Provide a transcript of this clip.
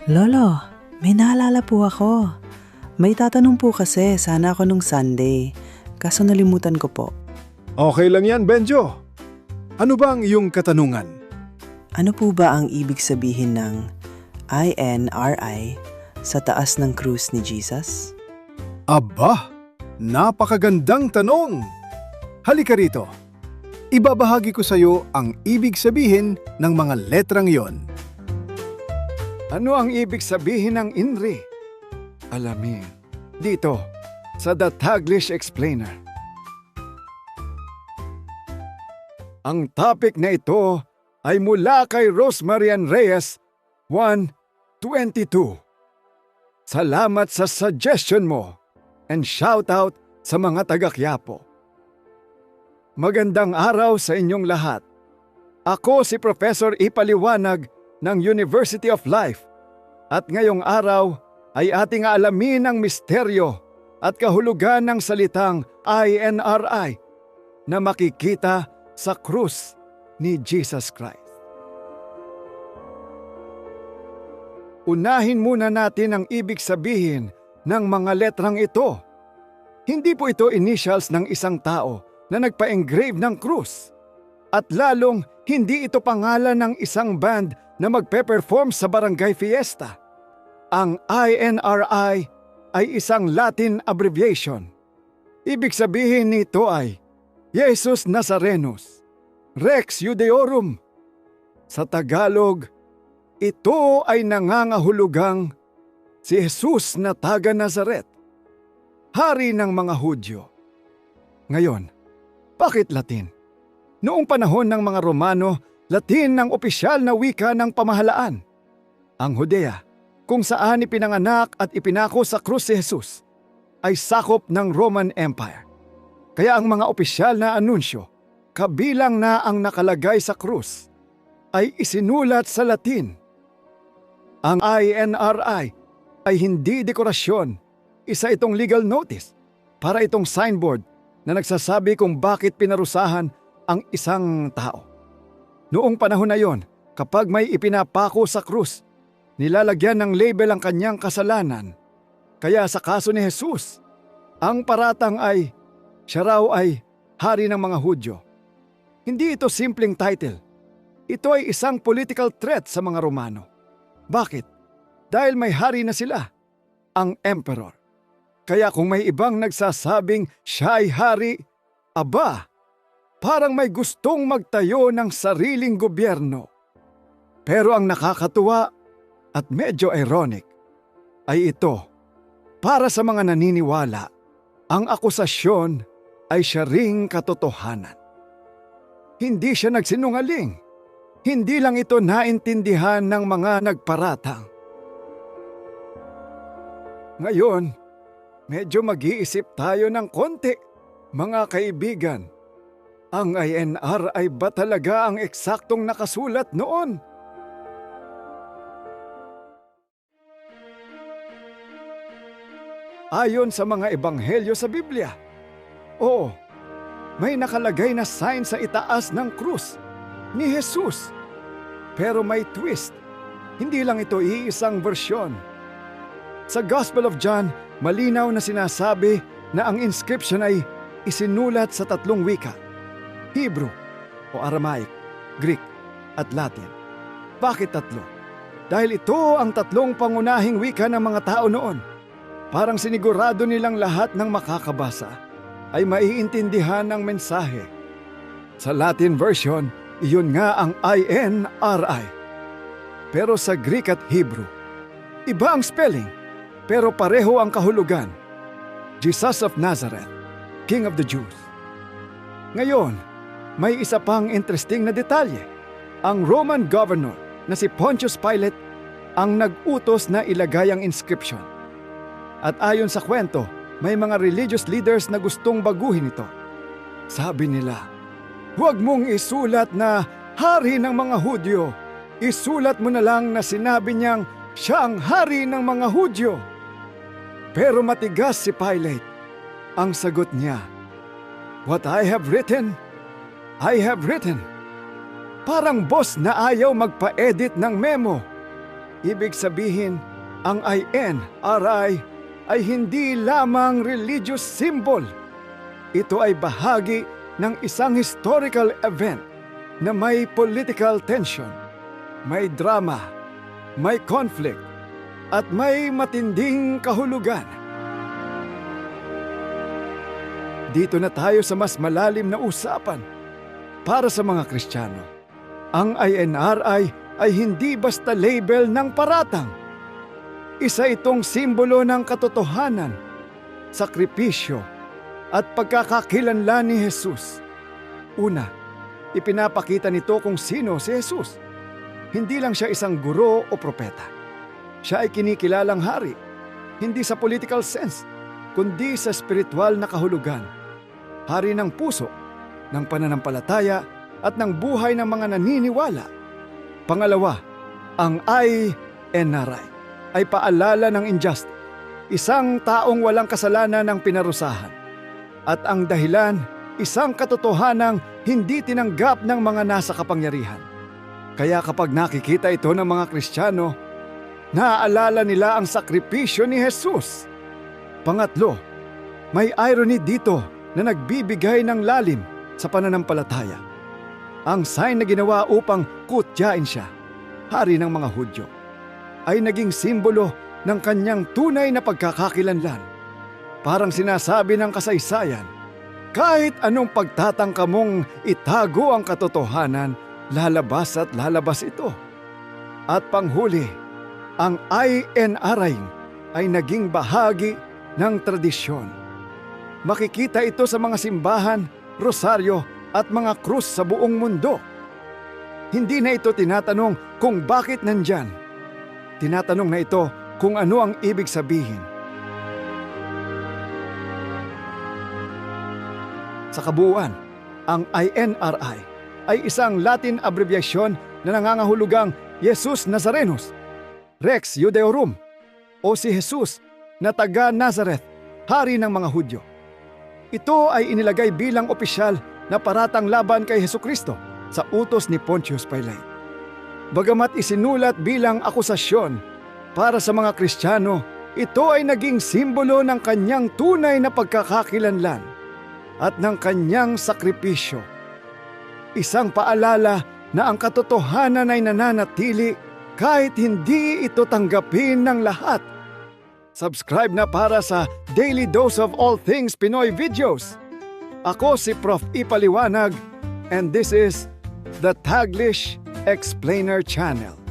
Lolo, may naalala po ako. May tatanong po kasi sana ako nung Sunday. Kaso nalimutan ko po. Okay lang yan, Benjo. Ano ba ang iyong katanungan? Ano po ba ang ibig sabihin ng INRI sa taas ng krus ni Jesus? Aba, napakagandang tanong! Halika rito. Ibabahagi ko sa iyo ang ibig sabihin ng mga letrang yon. Ano ang ibig sabihin ng INRI? Alamin. Dito, sa The Taglish Explainer. Ang topic na ito ay mula kay Rosmarian Reyes, 1:22. Salamat sa suggestion mo and shoutout sa mga taga-Quiapo. Magandang araw sa inyong lahat. Ako si Professor Ipaliwanag ng University of Life at ngayong araw ay ating aalamin ang misteryo at kahulugan ng salitang INRI na makikita sa krus ni Jesus Christ. Unahin muna natin ang ibig sabihin ng mga letrang ito. Hindi po ito initials ng isang tao na nagpa-engrave ng krus. At lalong hindi ito pangalan ng isang band na magpe-perform sa barangay fiesta. Ang INRI ay isang Latin abbreviation. Ibig sabihin nito ay Jesus Nazarenus, Rex Judeorum. Sa Tagalog, ito ay nangangahulugang si Jesus na taga Nazaret, hari ng mga Hudyo. Ngayon, bakit Latin? Noong panahon ng mga Romano, Latin ang opisyal na wika ng pamahalaan. Ang Judea, kung saan ipinanganak at ipinako sa krus si Jesus, ay sakop ng Roman Empire. Kaya ang mga opisyal na anunsyo, kabilang na ang nakalagay sa krus, ay isinulat sa Latin. Ang INRI ay hindi dekorasyon, isa itong legal notice para itong signboard na nagsasabi kung bakit pinarusahan ang isang tao. Noong panahon na yon, kapag may ipinapako sa krus, nilalagyan ng label ang kanyang kasalanan. Kaya sa kaso ni Jesus, ang paratang ay siya raw ay hari ng mga Hudyo. Hindi ito simpleng title. Ito ay isang political threat sa mga Romano. Bakit? Dahil may hari na sila, ang emperor. Kaya kung may ibang nagsasabing siya ay hari, aba, parang may gustong magtayo ng sariling gobyerno. Pero ang nakakatuwa at medyo ironic ay ito. Para sa mga naniniwala, ang akusasyon ay siya ring katotohanan. Hindi siya nagsinungaling. Hindi lang ito naintindihan ng mga nagparatang. Ngayon, medyo mag-iisip tayo ng konti, mga kaibigan. Ang INR ay ba talaga ang eksaktong nakasulat noon? Ayon sa mga ebanghelyo sa Biblia, oo, may nakalagay na sign sa itaas ng krus ni Jesus. Pero may twist, hindi lang ito iisang versyon. Sa Gospel of John, malinaw na sinasabi na ang inscription ay isinulat sa tatlong wika: Hebrew o Aramaic, Greek at Latin. Bakit tatlo? Dahil ito ang tatlong pangunahing wika ng mga tao noon. Parang sinigurado nilang lahat ng makakabasa ay maiintindihan ng mensahe. Sa Latin version, iyon nga ang INRI. Pero sa Greek at Hebrew, iba ang spelling, pero pareho ang kahulugan. Jesus of Nazareth, King of the Jews. Ngayon, may isa pang interesting na detalye. Ang Roman governor na si Pontius Pilate ang nag-utos na ilagay ang inscription. At ayon sa kwento, may mga religious leaders na gustong baguhin ito. Sabi nila, "Huwag mong isulat na hari ng mga Hudyo. Isulat mo na lang na sinabi niyang siya ang hari ng mga Hudyo." Pero matigas si Pilate. Ang sagot niya, "What I have written, I have written." Parang boss na ayaw magpa-edit ng memo. Ibig sabihin, ang INRI ay hindi lamang religious symbol. Ito ay bahagi ng isang historical event na may political tension, may drama, may conflict, at may matinding kahulugan. Dito na tayo sa mas malalim na usapan. Para sa mga Kristiyano, ang INRI ay hindi basta label ng paratang. Isa itong simbolo ng katotohanan, sakripisyo, at pagkakakilanlan ni Jesus. Una, ipinapakita nito kung sino si Jesus. Hindi lang siya isang guro o propeta. Siya ay kinikilalang hari, hindi sa political sense, kundi sa spiritual na kahulugan. Hari ng puso, ng pananampalataya at ng buhay ng mga naniniwala. Pangalawa, ang INRI ay paalala ng injustice, isang taong walang kasalanan ng pinarusahan. At ang dahilan, isang katotohanang hindi tinanggap ng mga nasa kapangyarihan. Kaya kapag nakikita ito ng mga Kristiyano, naaalala nila ang sakripisyo ni Jesus. Pangatlo, may irony dito na nagbibigay ng lalim sa pananampalataya. Ang sign na ginawa upang kutyain siya, hari ng mga Hudyo, ay naging simbolo ng kanyang tunay na pagkakakilanlan. Parang sinasabi ng kasaysayan, kahit anong pagtatangka mong itago ang katotohanan, lalabas at lalabas ito. At panghuli, ang INRI ay naging bahagi ng tradisyon. Makikita ito sa mga simbahan, rosaryo at mga krus sa buong mundo. Hindi na ito tinatanong kung bakit nandyan. Tinatanong na ito kung ano ang ibig sabihin. Sa kabuuan, ang INRI ay isang Latin abbreviation na nangangahulugang Jesus Nazarenus, Rex Judeorum, o si Jesus na taga Nazareth, hari ng mga Hudyo. Ito ay inilagay bilang opisyal na paratang laban kay Hesukristo sa utos ni Pontius Pilate. Bagamat isinulat bilang akusasyon para sa mga Kristiyano, ito ay naging simbolo ng kanyang tunay na pagkakakilanlan at ng kanyang sakripisyo. Isang paalala na ang katotohanan ay nananatili kahit hindi ito tanggapin ng lahat. Subscribe na para sa Daily Dose of All Things Pinoy videos. Ako si Prof. Ipaliwanag and this is the Taglish Explainer Channel.